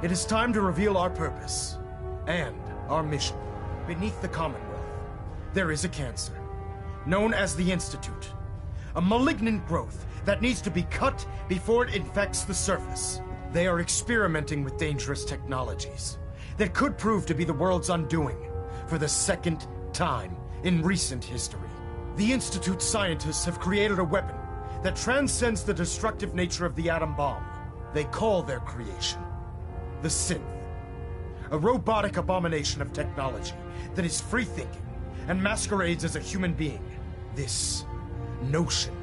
It is time to reveal our purpose and our mission. Beneath the Commonwealth, there is a cancer, known as the Institute. A malignant growth that needs to be cut before it infects the surface. They are experimenting with dangerous technologies that could prove to be the world's undoing for the second time in recent history. The Institute scientists have created a weapon that transcends the destructive nature of the atom bomb. They call their creation the Synth. A robotic abomination of technology that is free-thinking and masquerades as a human being. This notion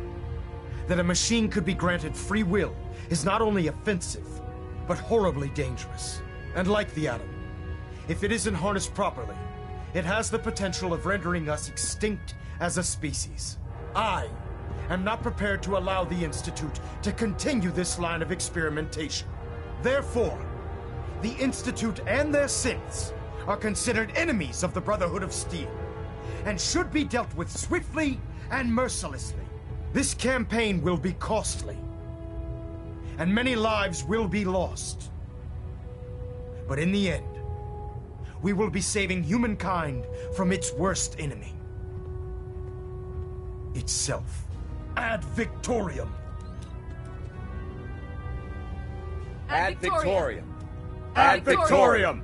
that a machine could be granted free will is not only offensive, but horribly dangerous. And like the atom, if it isn't harnessed properly, it has the potential of rendering us extinct as a species. I am not prepared to allow the Institute to continue this line of experimentation. Therefore, the Institute and their synths are considered enemies of the Brotherhood of Steel, and should be dealt with swiftly and mercilessly. This campaign will be costly, and many lives will be lost. But in the end, we will be saving humankind from its worst enemy. Itself. Ad Victoriam. Ad Victoriam. Ad Victoriam.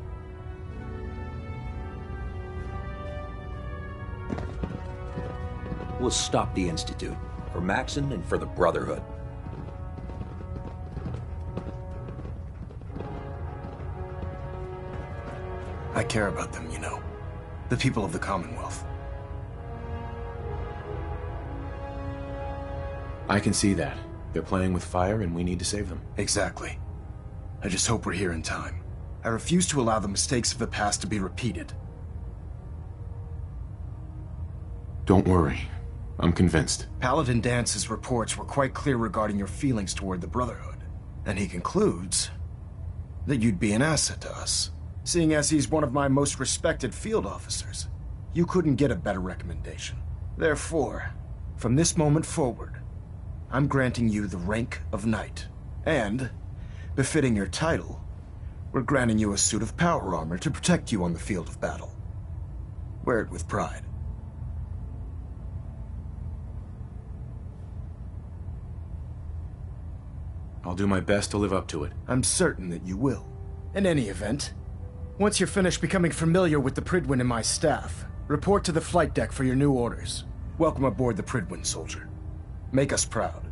We'll stop the Institute. For Maxon and for the Brotherhood. I care about them, you know. The people of the Commonwealth. I can see that. They're playing with fire and we need to save them. Exactly. I just hope we're here in time. I refuse to allow the mistakes of the past to be repeated. Don't worry. I'm convinced. Paladin Dance's reports were quite clear regarding your feelings toward the Brotherhood. And he concludes that you'd be an asset to us. Seeing as he's one of my most respected field officers, you couldn't get a better recommendation. Therefore, from this moment forward, I'm granting you the rank of Knight. And, befitting your title, we're granting you a suit of power armor to protect you on the field of battle. Wear it with pride. I'll do my best to live up to it. I'm certain that you will. In any event, once you're finished becoming familiar with the Pridwin and my staff, report to the flight deck for your new orders. Welcome aboard the Pridwin, soldier. Make us proud.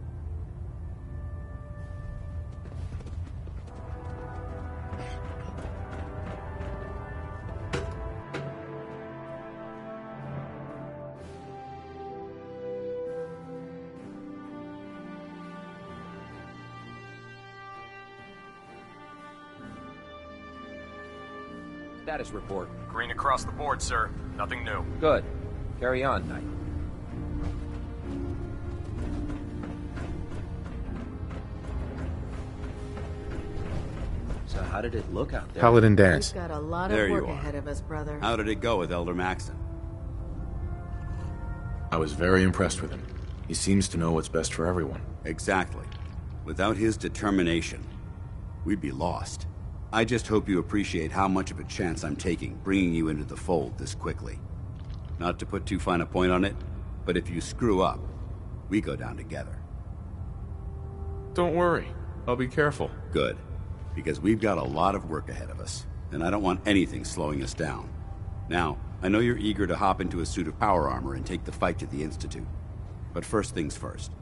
Status report. Green across the board, sir. Nothing new. Good. Carry on, Knight. So how did it look out there? Paladin Dance. We've got a lot There of you work are. ahead of us, brother. How did it go with Elder Maxon? I was very impressed with him. He seems to know what's best for everyone. Exactly. Without his determination, we'd be lost. I just hope you appreciate how much of a chance I'm taking bringing you into the fold this quickly. Not to put too fine a point on it, but if you screw up, we go down together. Don't worry. I'll be careful. Good. Because we've got a lot of work ahead of us, and I don't want anything slowing us down. Now, I know you're eager to hop into a suit of power armor and take the fight to the Institute. But first things first.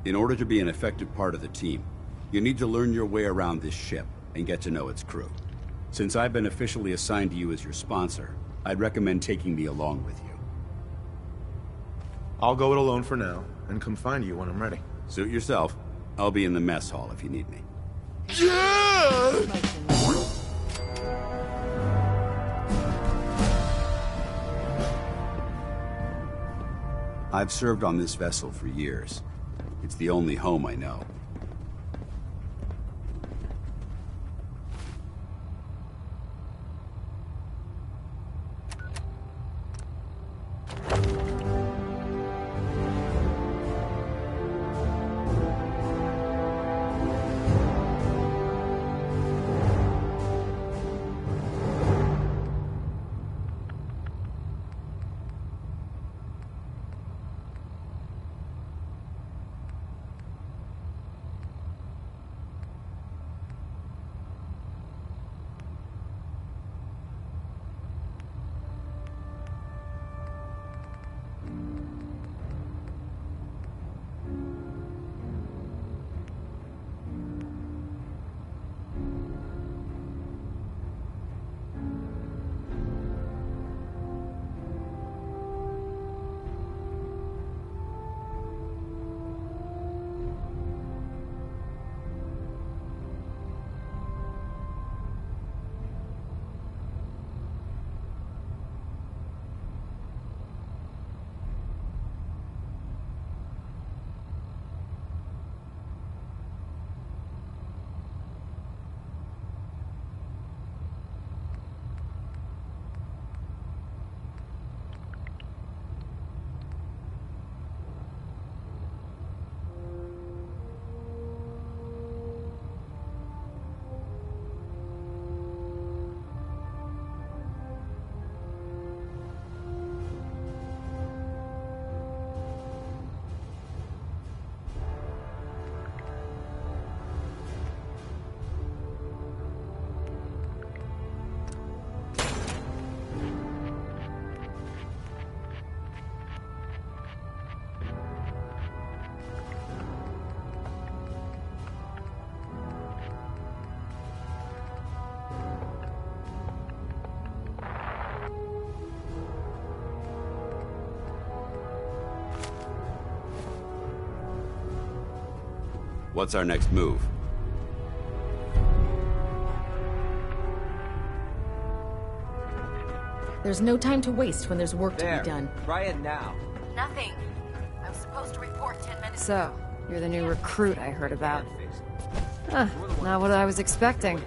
In order to be an effective part of the team, you need to learn your way around this ship and get to know its crew. Since I've been officially assigned to you as your sponsor, I'd recommend taking me along with you. I'll go it alone for now, and come find you when I'm ready. Suit yourself. I'll be in the mess hall if you need me. I've served on this vessel for years. It's the only home I know. What's our next move? There's no time to waste when there's work to There. be done. Try it now. Nothing. I was supposed to report 10 minutes. So, you're the new recruit I heard about. Not what I was expecting.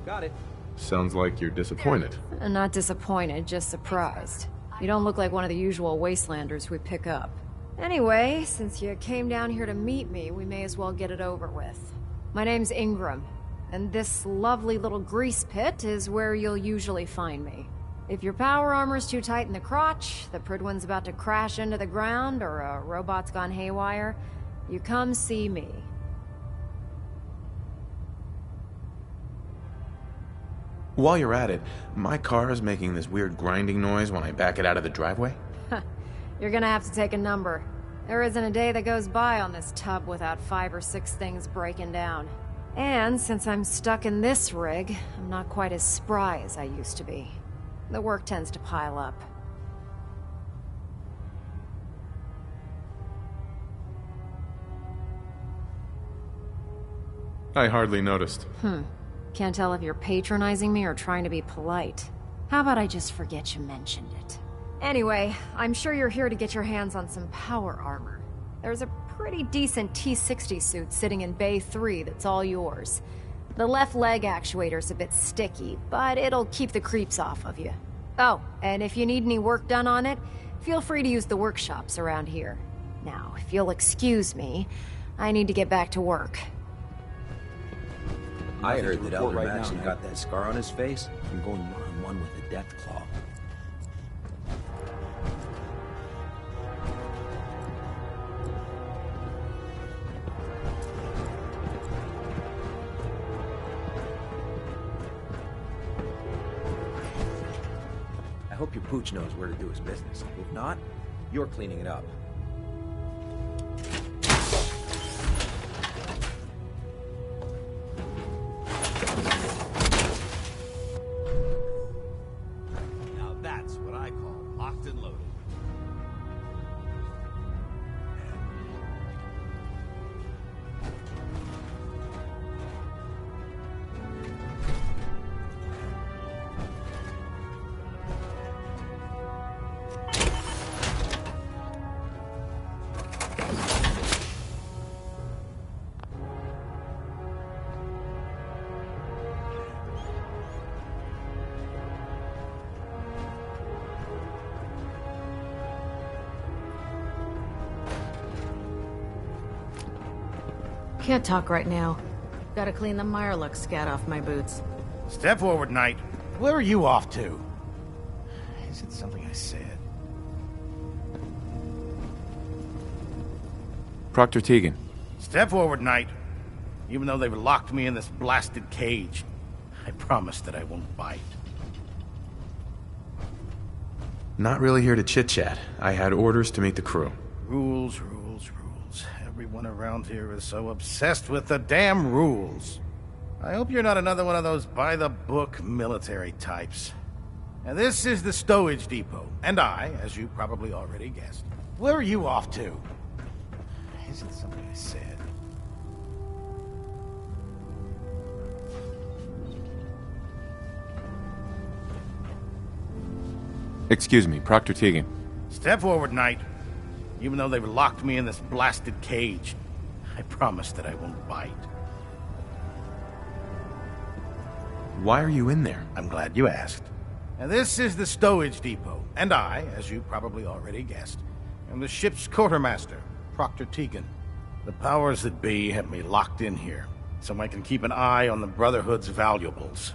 Got it. Sounds like you're disappointed. Not disappointed, just surprised. You don't look like one of the usual wastelanders we pick up. Anyway, since you came down here to meet me, we may as well get it over with. My name's Ingram, and this lovely little grease pit is where you'll usually find me. If your power armor's too tight in the crotch, the Pridwin's about to crash into the ground, or a robot's gone haywire, you come see me. While you're at it, my car is making this weird grinding noise when I back it out of the driveway. You're gonna have to take a number. There isn't a day that goes by on this tub without 5 or 6 things breaking down. And since I'm stuck in this rig, I'm not quite as spry as I used to be. The work tends to pile up. I hardly noticed. Can't tell if you're patronizing me or trying to be polite. How about I just forget you mentioned it? Anyway, I'm sure you're here to get your hands on some power armor. There's a pretty decent T-60 suit sitting in Bay 3 that's all yours. The left leg actuator's a bit sticky, but it'll keep the creeps off of you. Oh, and if you need any work done on it, feel free to use the workshops around here. Now, if you'll excuse me, I need to get back to work. I heard that report Elder right now, Maxon man. got that scar on his face from going one-on-one with the Deathclaw. I hope your pooch knows where to do his business. If not, you're cleaning it up. Now that's what I call locked and loaded. Can't talk right now. Gotta clean the Mirelux scat off my boots. Step forward, Knight. Where are you off to? Is it something I said? Proctor Tegan. Step forward, Knight. Even though they've locked me in this blasted cage, I promise that I won't bite. Not really here to chit-chat. I had orders to meet the crew. Rules, rules, rules. Everyone around here is so obsessed with the damn rules. I hope you're not another one of those by-the-book military types. And this is the stowage depot, and I, as you probably already guessed. Where are you off to? Is it something I said? Excuse me, Proctor Tegan. Step forward, Knight. Even though they've locked me in this blasted cage, I promise that I won't bite. Why are you in there? I'm glad you asked. And this is the stowage depot, and I, as you probably already guessed, am the ship's quartermaster, Proctor Tegan. The powers that be have me locked in here, so I can keep an eye on the Brotherhood's valuables.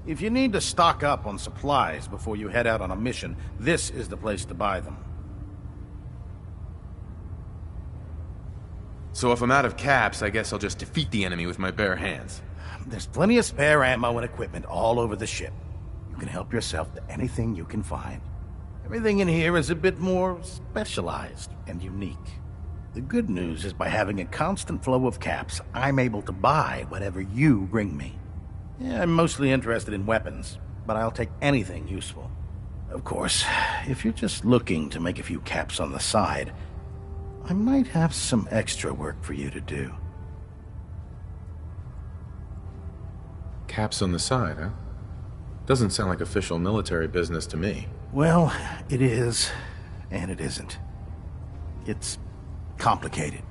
If you need to stock up on supplies before you head out on a mission, this is the place to buy them. So if I'm out of caps, I guess I'll just defeat the enemy with my bare hands. There's plenty of spare ammo and equipment all over the ship. You can help yourself to anything you can find. Everything in here is a bit more specialized and unique. The good news is by having a constant flow of caps, I'm able to buy whatever you bring me. Yeah, I'm mostly interested in weapons, but I'll take anything useful. Of course, if you're just looking to make a few caps on the side, I might have some extra work for you to do. Caps on the side, huh? Doesn't sound like official military business to me. Well, it is, and it isn't. It's complicated.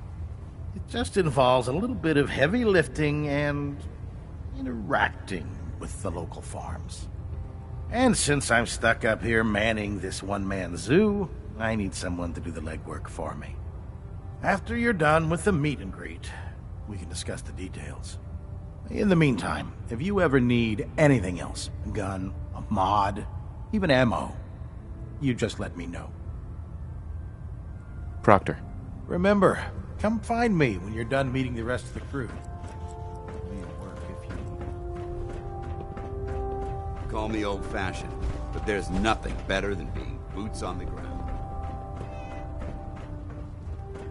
It just involves a little bit of heavy lifting and interacting with the local farms. And since I'm stuck up here manning this one-man zoo, I need someone to do the legwork for me. After you're done with the meet and greet, we can discuss the details. In the meantime, if you ever need anything else, a gun, a mod, even ammo, you just let me know. Proctor. Remember, come find me when you're done meeting the rest of the crew. Work if you... Call me old-fashioned, but there's nothing better than being boots on the ground.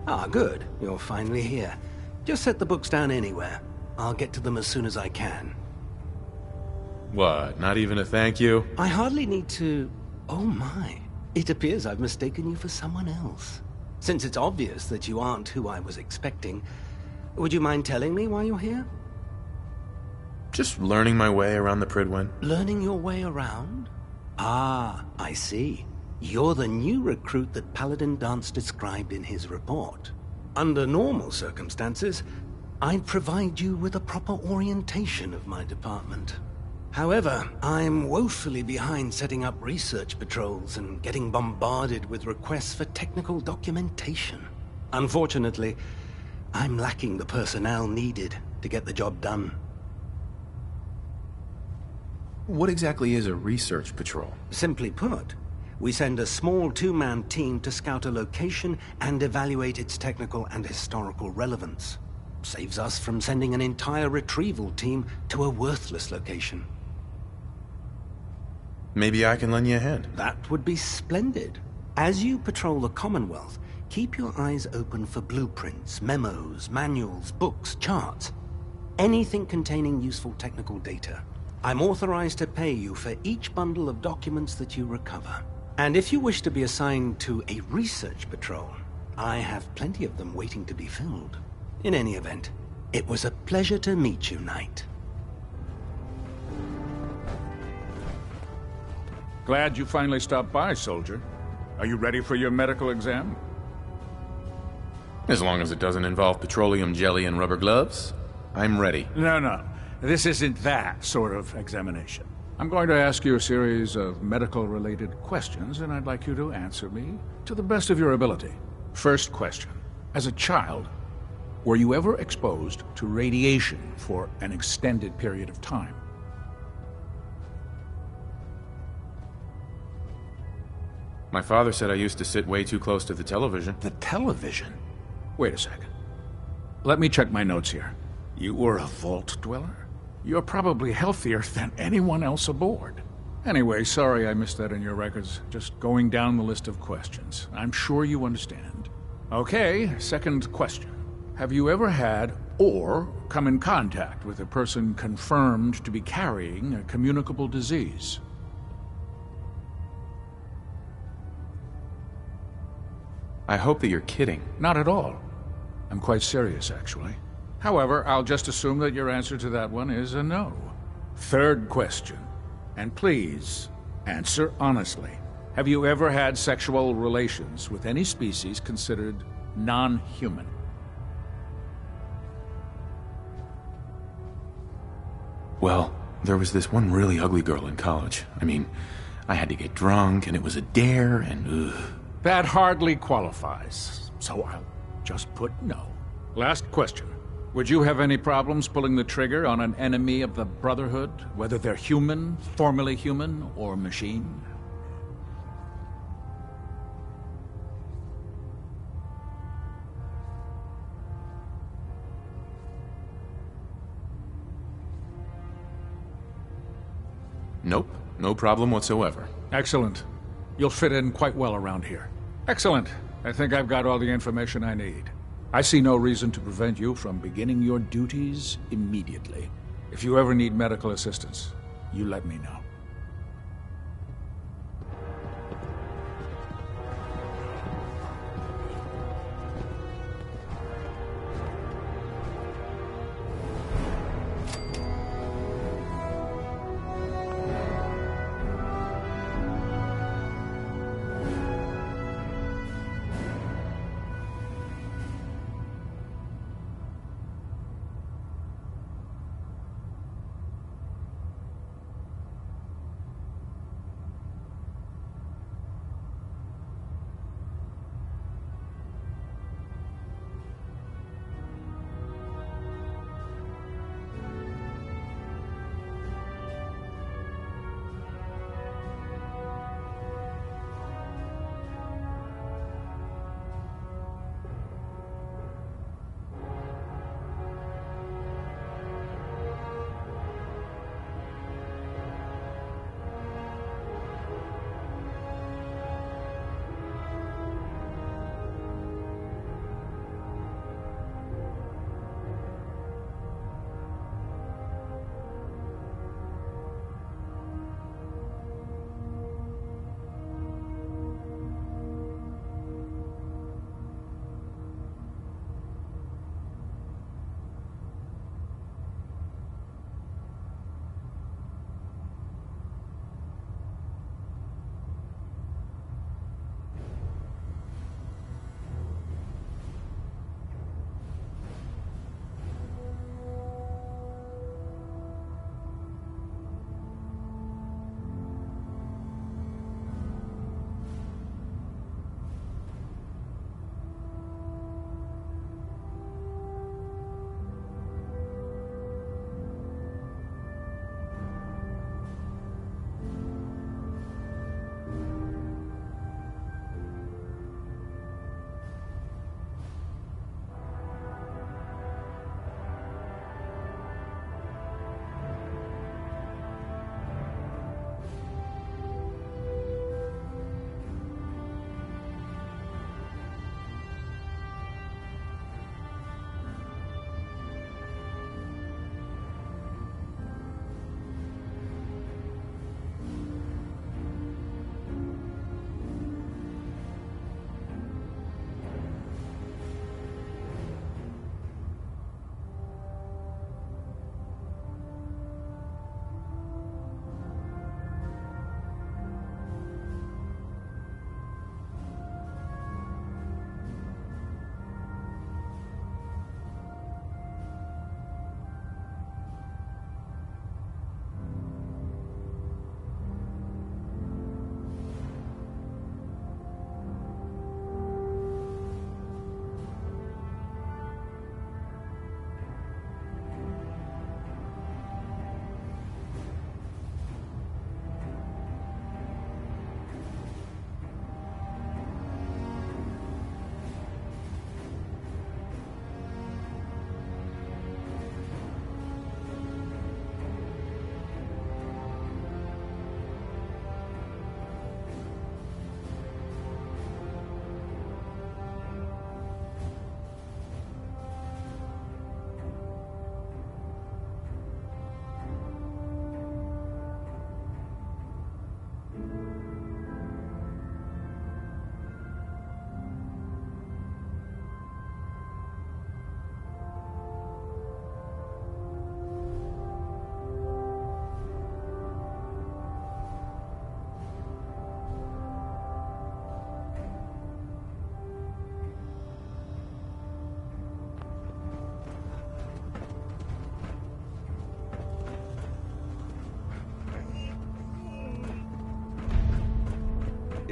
Ah, good. You're finally here. Just set the books down anywhere. I'll get to them as soon as I can. What, not even a thank you? I hardly need to... Oh my. It appears I've mistaken you for someone else. Since it's obvious that you aren't who I was expecting, would you mind telling me why you're here? Just learning my way around the Pridwen. Learning your way around? Ah, I see. You're the new recruit that Paladin Dance described in his report. Under normal circumstances, I'd provide you with a proper orientation of my department. However, I'm woefully behind setting up research patrols and getting bombarded with requests for technical documentation. Unfortunately, I'm lacking the personnel needed to get the job done. What exactly is a research patrol? Simply put, we send a small two-man team to scout a location and evaluate its technical and historical relevance. Saves us from sending an entire retrieval team to a worthless location. Maybe I can lend you a hand. That would be splendid. As you patrol the Commonwealth, keep your eyes open for blueprints, memos, manuals, books, charts. Anything containing useful technical data. I'm authorized to pay you for each bundle of documents that you recover. And if you wish to be assigned to a research patrol, I have plenty of them waiting to be filled. In any event, it was a pleasure to meet you, Knight. Glad you finally stopped by, soldier. Are you ready for your medical exam? As long as it doesn't involve petroleum jelly and rubber gloves, I'm ready. No. This isn't that sort of examination. I'm going to ask you a series of medical-related questions, and I'd like you to answer me to the best of your ability. First question. As a child, were you ever exposed to radiation for an extended period of time? My father said I used to sit way too close to the television. The television? Wait a second. Let me check my notes here. You were a vault dweller? You're probably healthier than anyone else aboard. Anyway, sorry I missed that in your records. Just going down the list of questions. I'm sure you understand. Okay, second question. Have you ever had or come in contact with a person confirmed to be carrying a communicable disease? I hope that you're kidding. Not at all. I'm quite serious, actually. However, I'll just assume that your answer to that one is a no. Third question. And please, answer honestly. Have you ever had sexual relations with any species considered non-human? Well, there was this one really ugly girl in college. I mean, I had to get drunk, and it was a dare, and ugh. That hardly qualifies, so I'll just put no. Last question. Would you have any problems pulling the trigger on an enemy of the Brotherhood, whether they're human, formerly human, or machine? Nope, no problem whatsoever. Excellent. You'll fit in quite well around here. Excellent. I think I've got all the information I need. I see no reason to prevent you from beginning your duties immediately. If you ever need medical assistance, you let me know.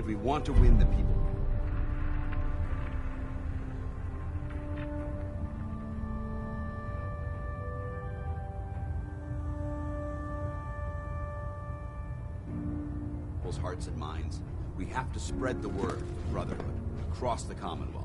if we want to win the people. People's hearts and minds, we have to spread the word of brotherhood across the Commonwealth.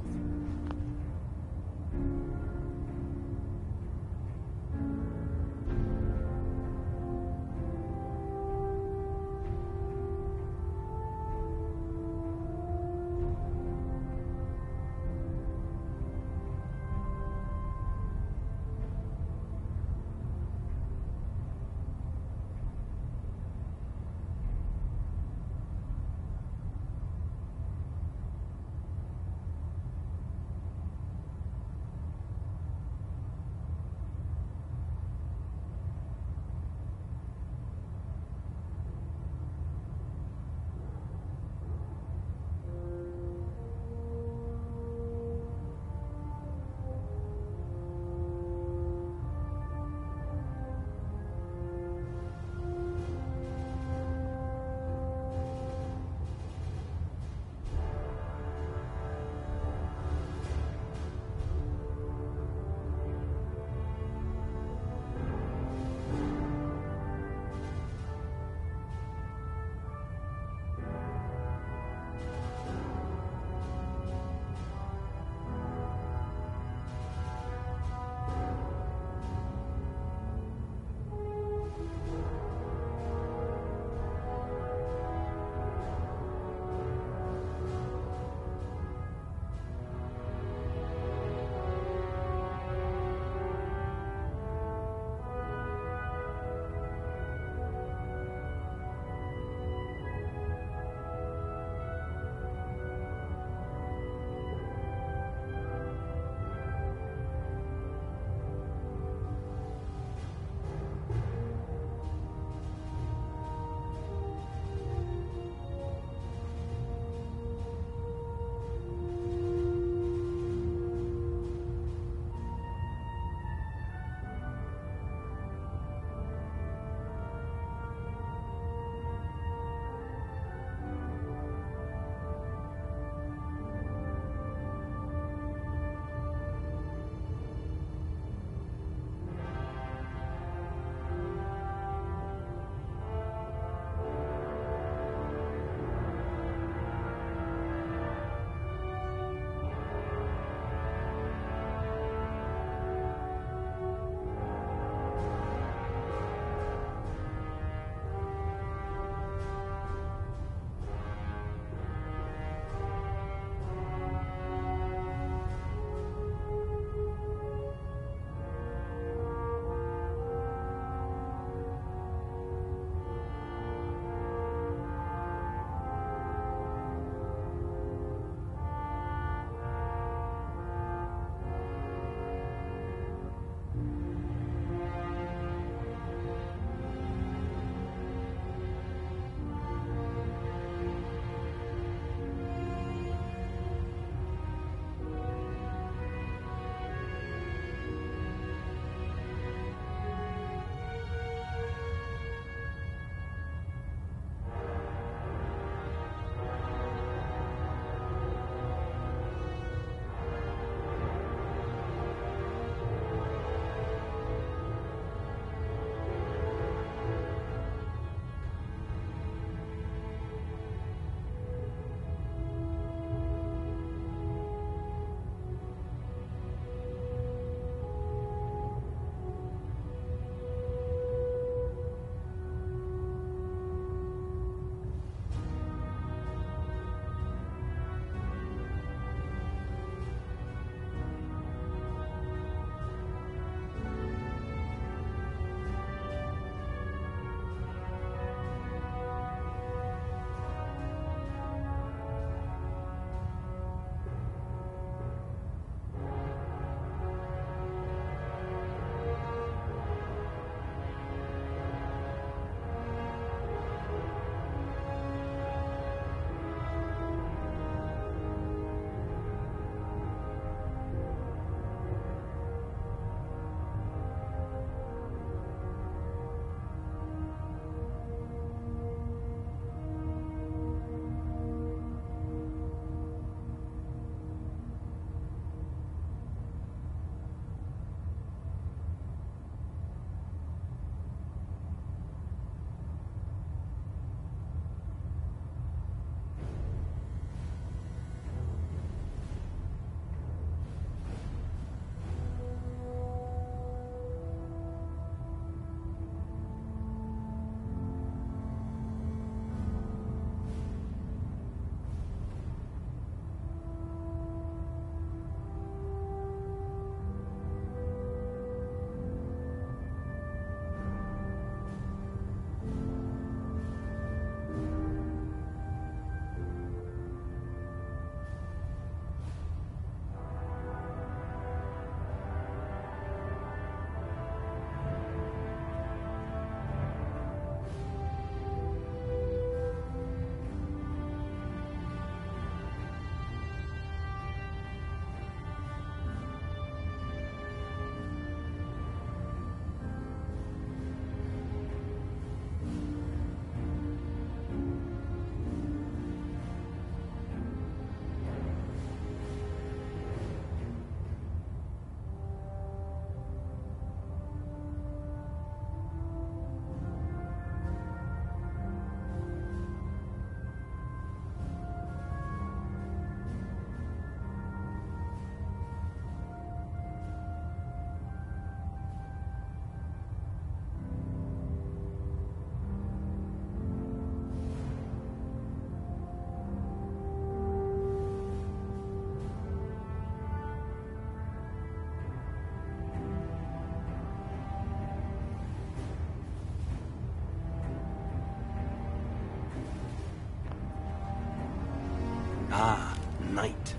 Ah, Knight.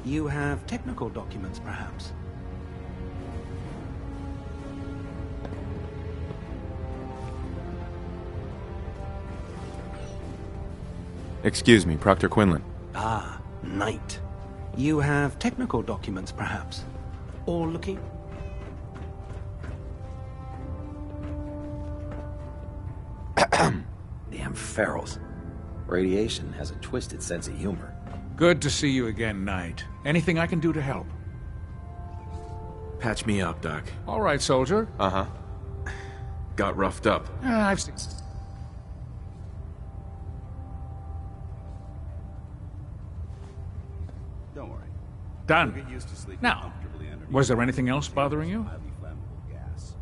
You have technical documents, perhaps? Excuse me, Proctor Quinlan. Ah, Knight. You have technical documents, perhaps? Or looking... Damn ferals. Radiation has a twisted sense of humor. Good to see you again, Knight. Anything I can do to help? Patch me up, Doc. All right, soldier. Uh-huh. Got roughed up. I've seen... Don't worry. Done. You'll get used to sleeping Now, comfortably underneath was there anything else bothering you? highly flammable gas.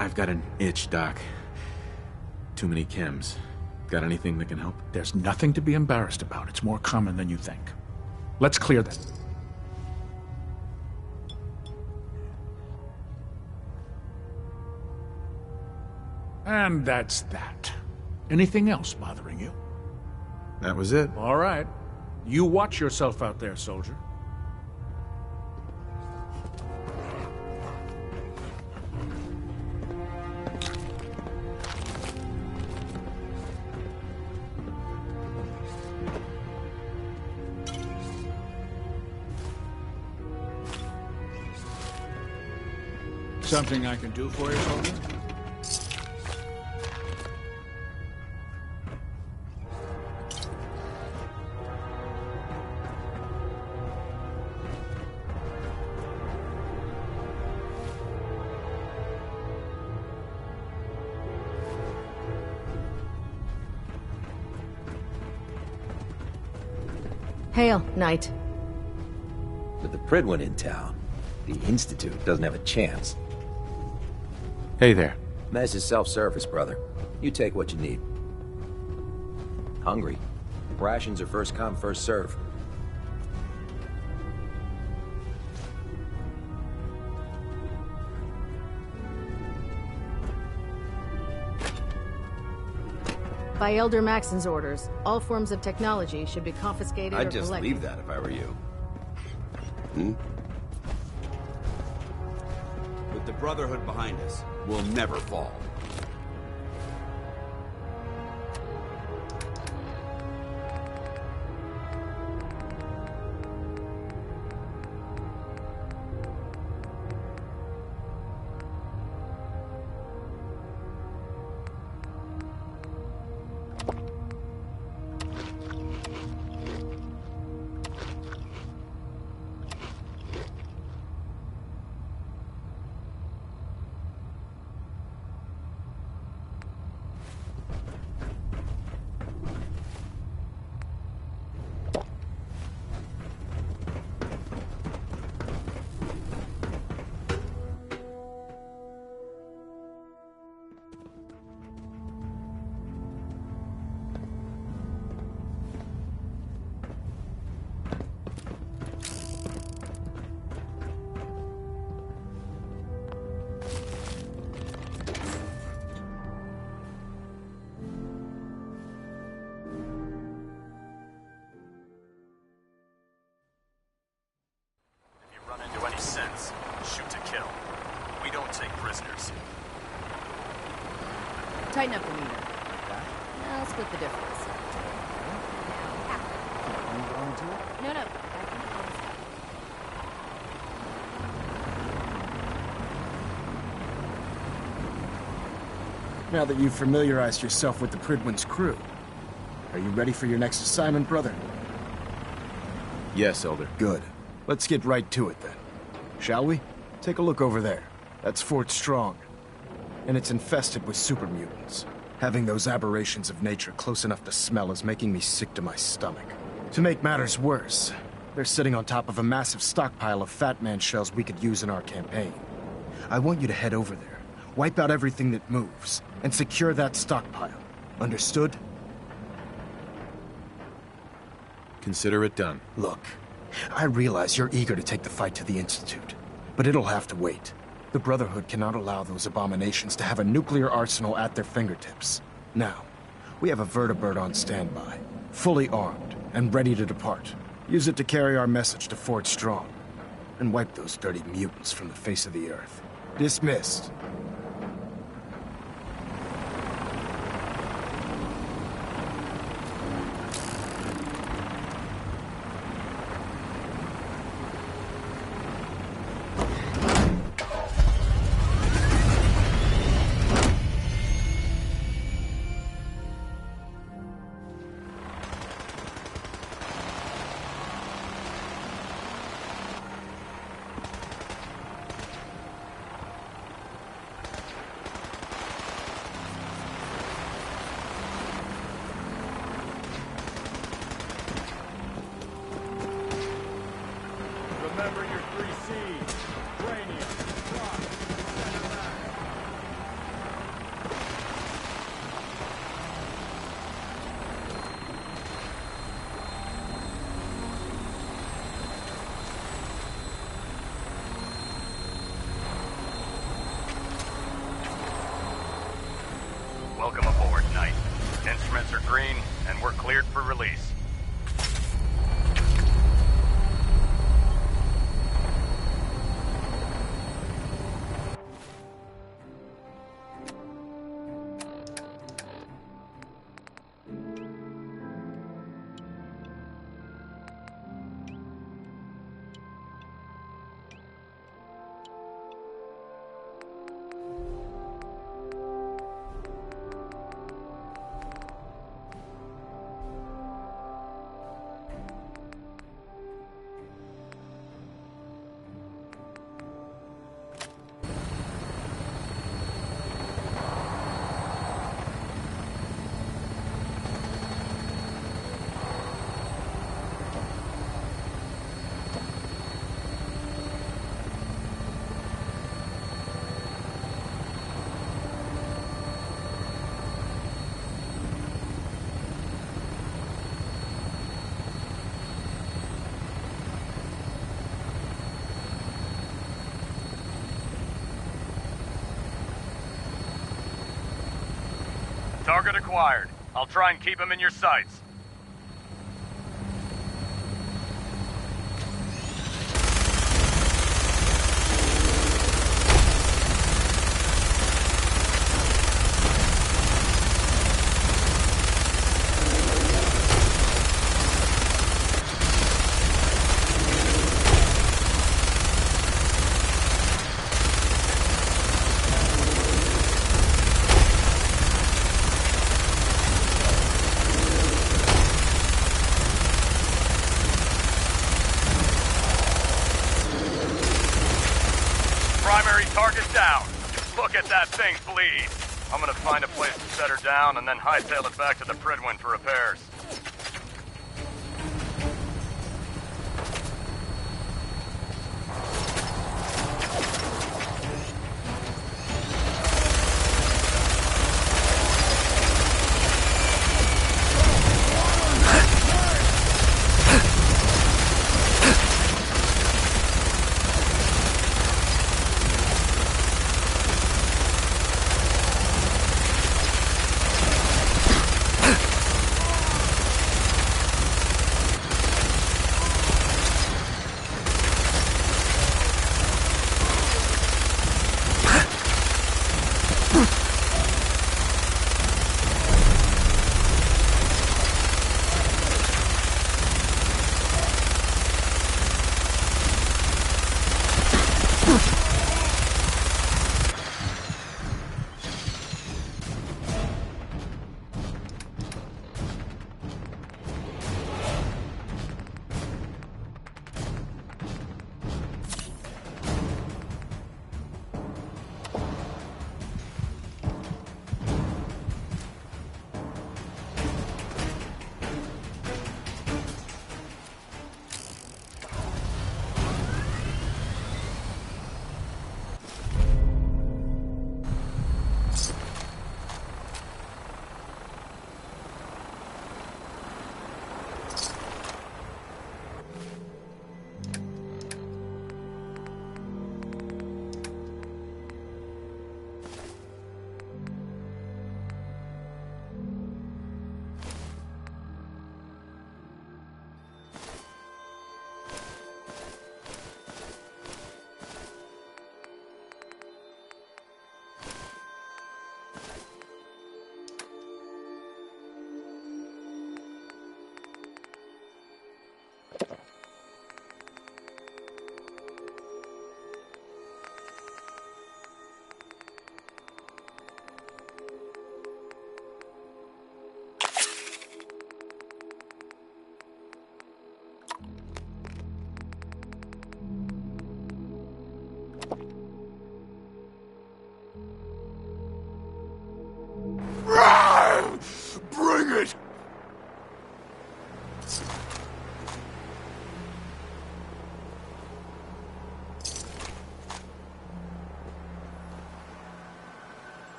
I've got an itch, Doc. Too many chems. Got anything that can help? There's nothing to be embarrassed about. It's more common than you think. Let's clear this. And that's that. Anything else bothering you? That was it. All right. You watch yourself out there, soldier. Something I can do for you, soldier? Hail, Knight. Pridwin in town. The Institute doesn't have a chance. Hey there. Mess is self-service, brother. You take what you need. Hungry? Rations are first come, first serve. By Elder Maxon's orders, all forms of technology should be confiscated or I'd just collected. leave that if I were you. Hmm? With the Brotherhood behind us, we'll never fall. Run into any sense, shoot to kill. We don't take prisoners. Tighten up the meter. Now split the difference. No. Now that you've familiarized yourself with the Pridwin's crew, are you ready for your next assignment, brother? Yes, Elder. Good. Let's get right to it then. Shall we? Take a look over there. That's Fort Strong. And it's infested with super mutants. Having those aberrations of nature close enough to smell is making me sick to my stomach. To make matters worse, they're sitting on top of a massive stockpile of Fat Man shells we could use in our campaign. I want you to head over there, wipe out everything that moves, and secure that stockpile. Understood? Consider it done. Look, I realize you're eager to take the fight to the Institute, but it'll have to wait. The Brotherhood cannot allow those abominations to have a nuclear arsenal at their fingertips. Now, we have a vertibird on standby, fully armed and ready to depart. Use it to carry our message to Fort Strong, and wipe those dirty mutants from the face of the earth. Dismissed. Remember your 3 C's. Cranium, rock, center mass. Welcome aboard, Knight. Instruments are green, and we're cleared for release. Target acquired. I'll try and keep him in your sights. Primary target down. Look at that thing bleed. I'm gonna find a place to set her down and then hightail it back to the Pridwin for repairs.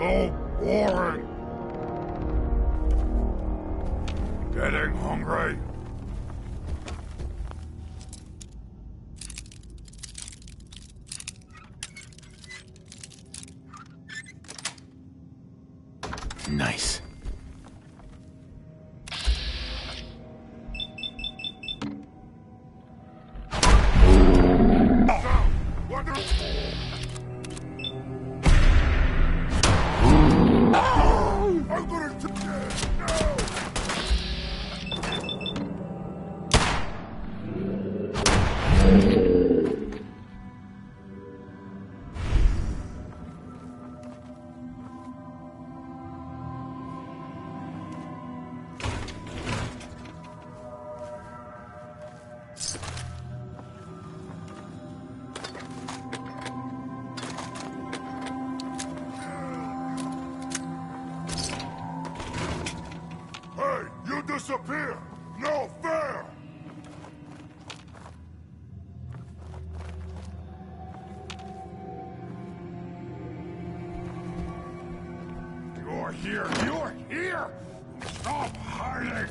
so boring. Getting hungry? Nice. I'm gonna Hey, you disappear! No fair! You're here! You're here! Stop hiding!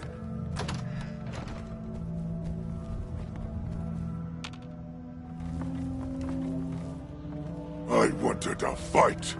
I wanted to fight!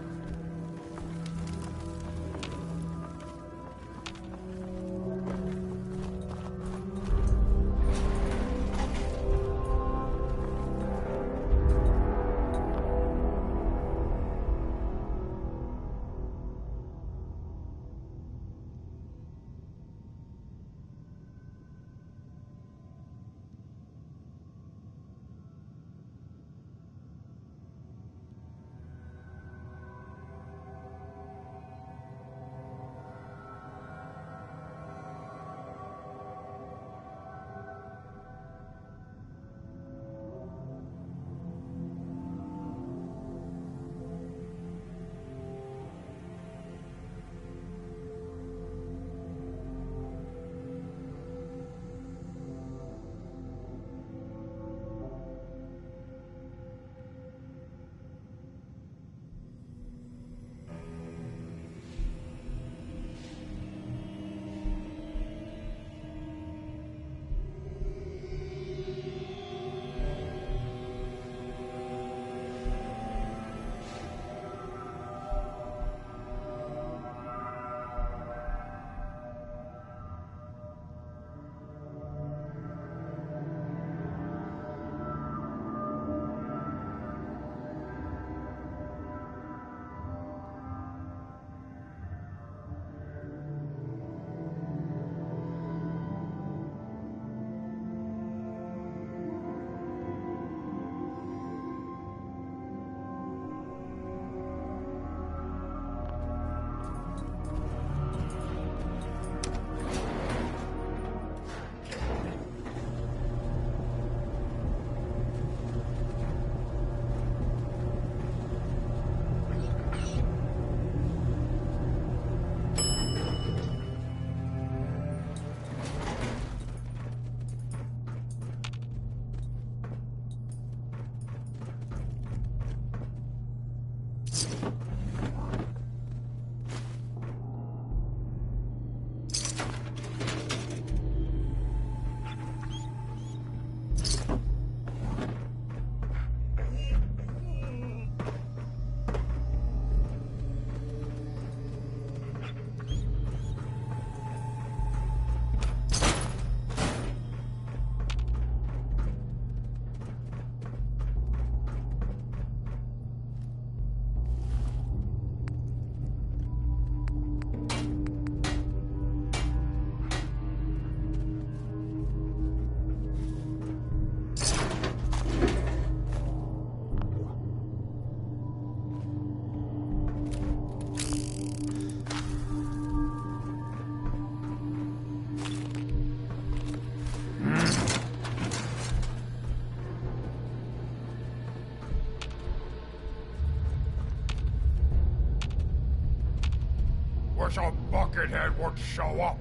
Wish a buckethead would show up.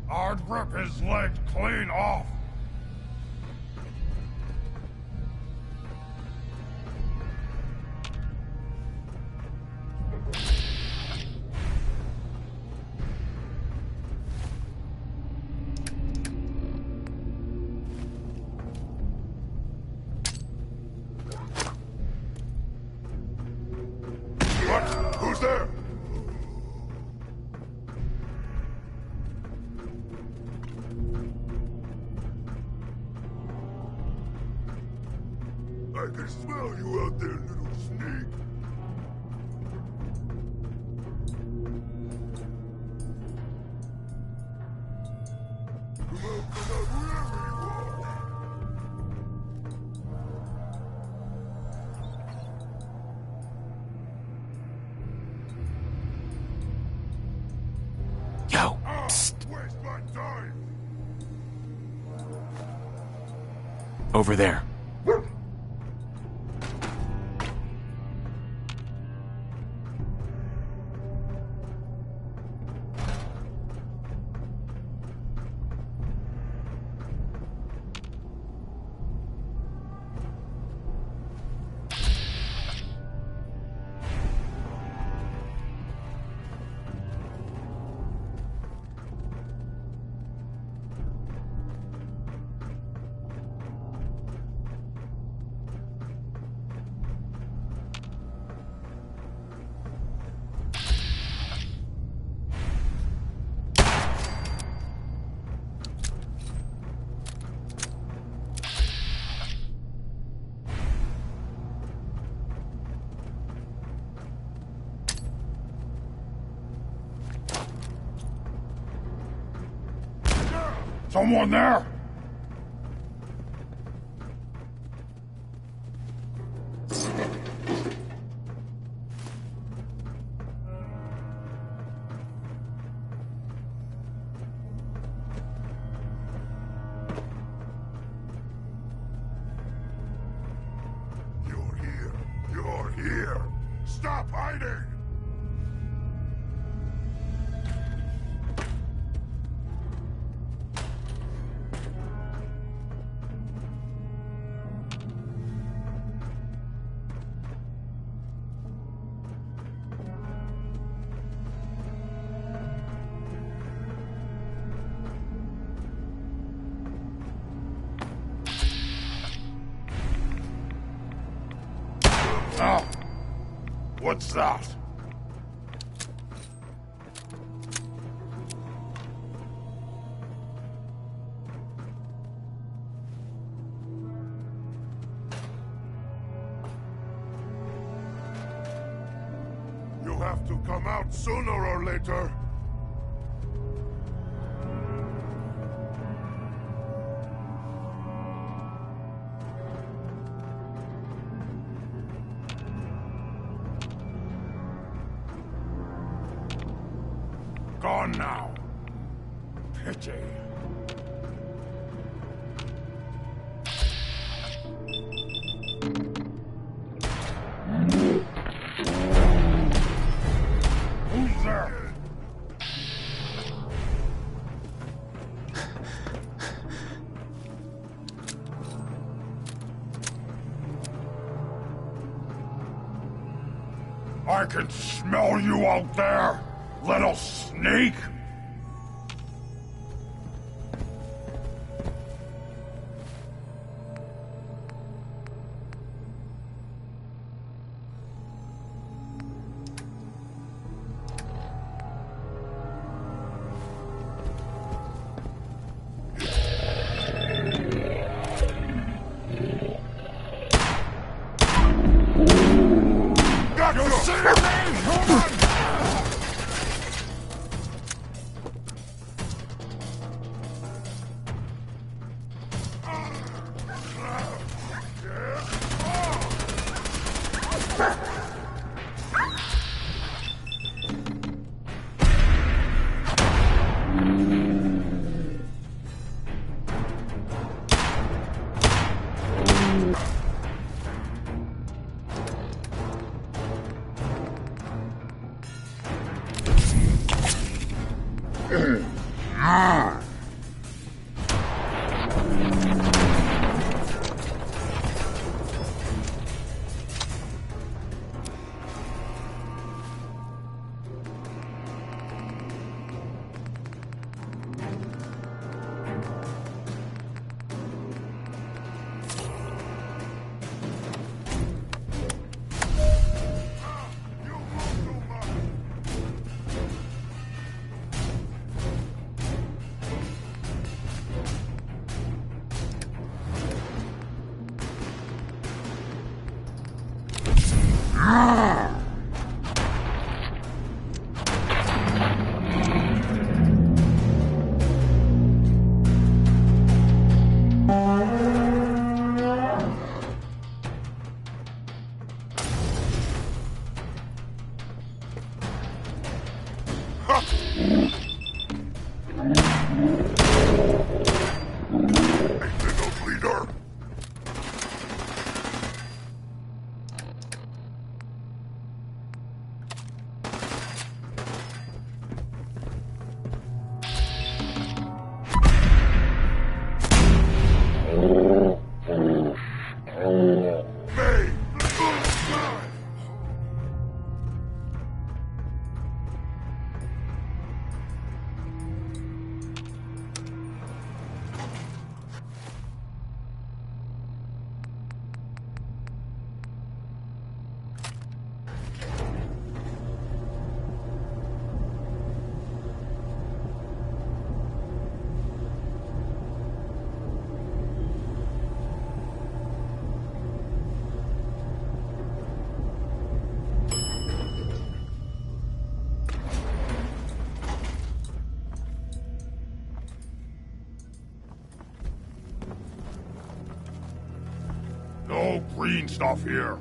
I'd rip his legs clean off. Who's there? I can smell you out there, little sneak. Come out, wherever you are. Yo, Waste my time. over there. Someone there? You're here. You're here. Stop hiding! Oh, what's that? You have to come out sooner or later. Gone now. Pity. Who's there? I can smell you out there, little sneak! Got you! See me! Hold on! No green stuff here.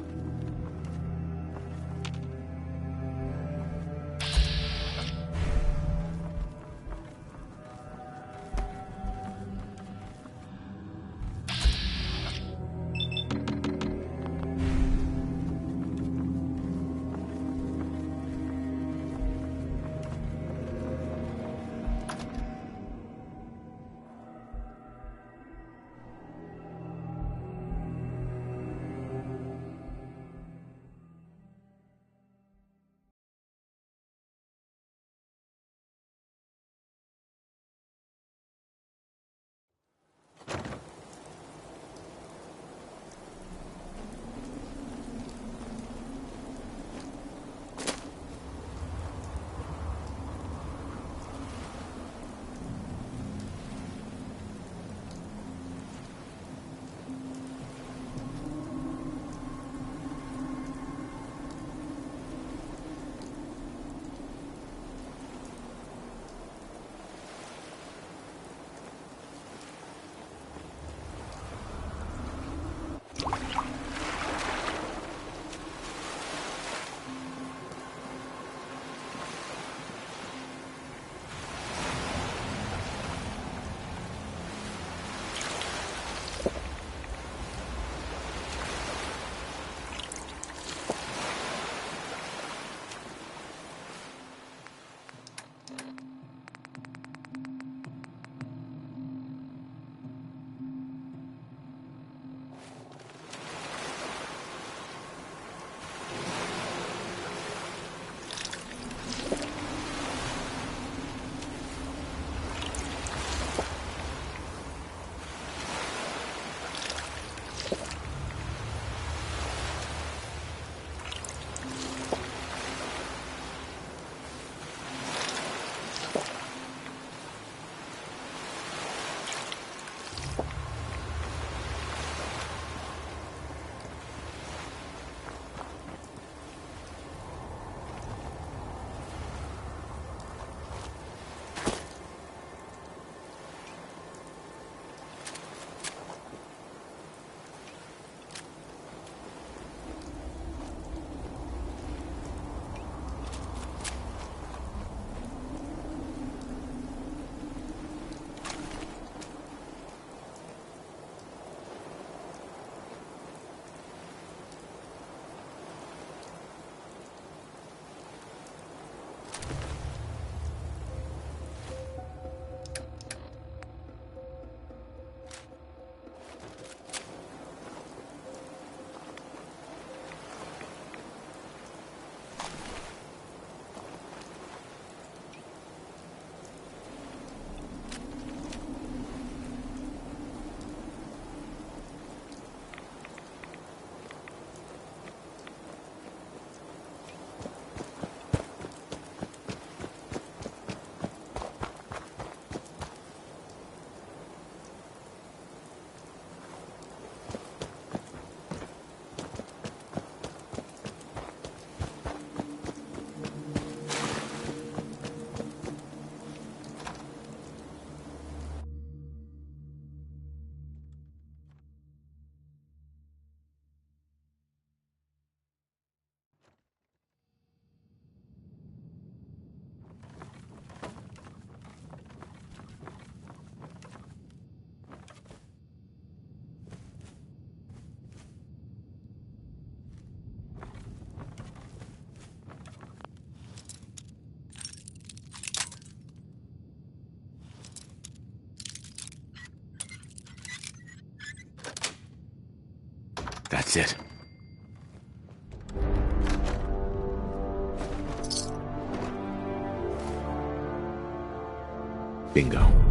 That's it. Bingo.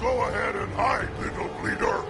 Go ahead and hide, little bleeder.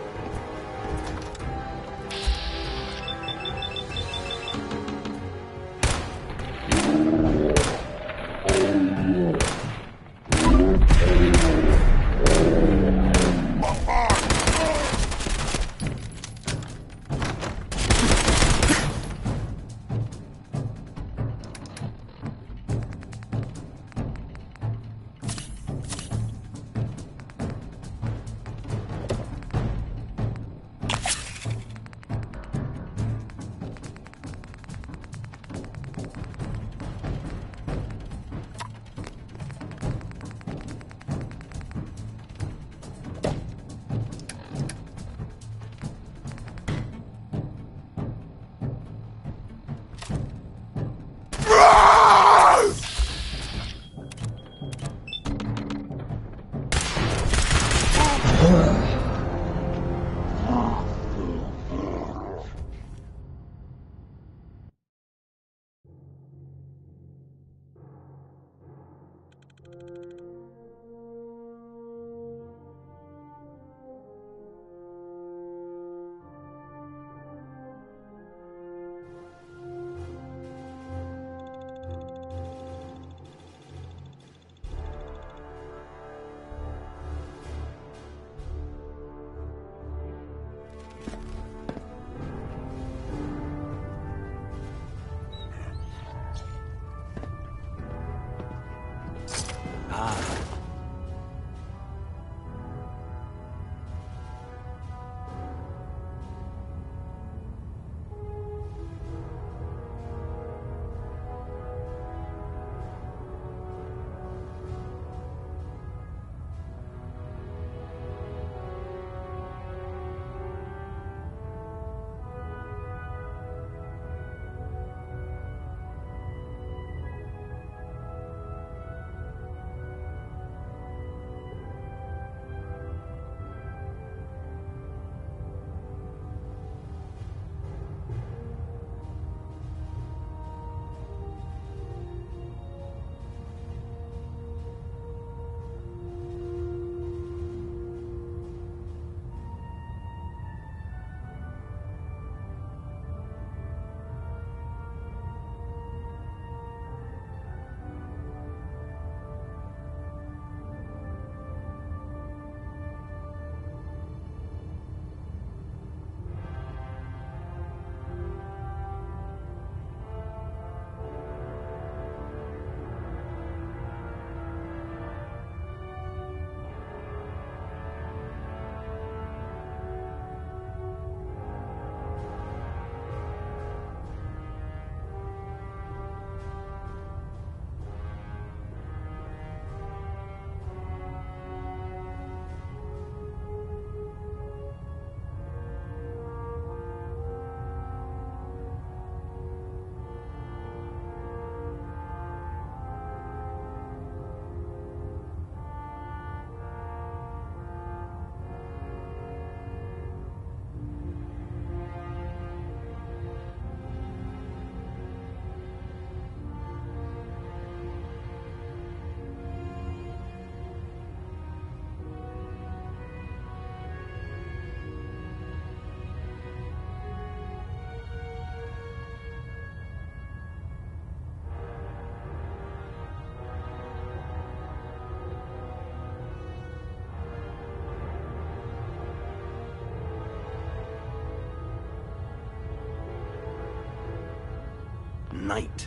night.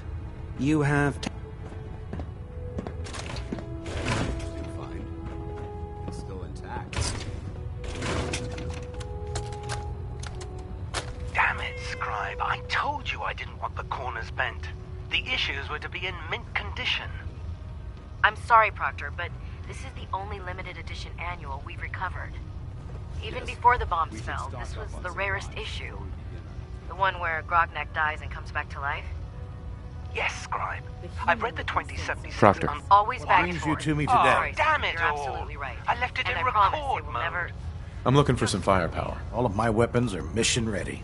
You have... Fine. It's still intact. Damn it, Scribe. I told you I didn't want the corners bent. The issues were to be in mint condition. I'm sorry, Proctor, but this is the only limited edition annual we've recovered. Even before the bombs fell, this was the rarest issue. The one where Grognak dies and comes back to life? Yes, Scribe. I've read the 2077... Proctor. Always back Brings and you forth. to me Oh, today. damn it You're all. absolutely right. I left it And in I promise record they will mode. never... I'm looking for some firepower. All of my weapons are mission ready.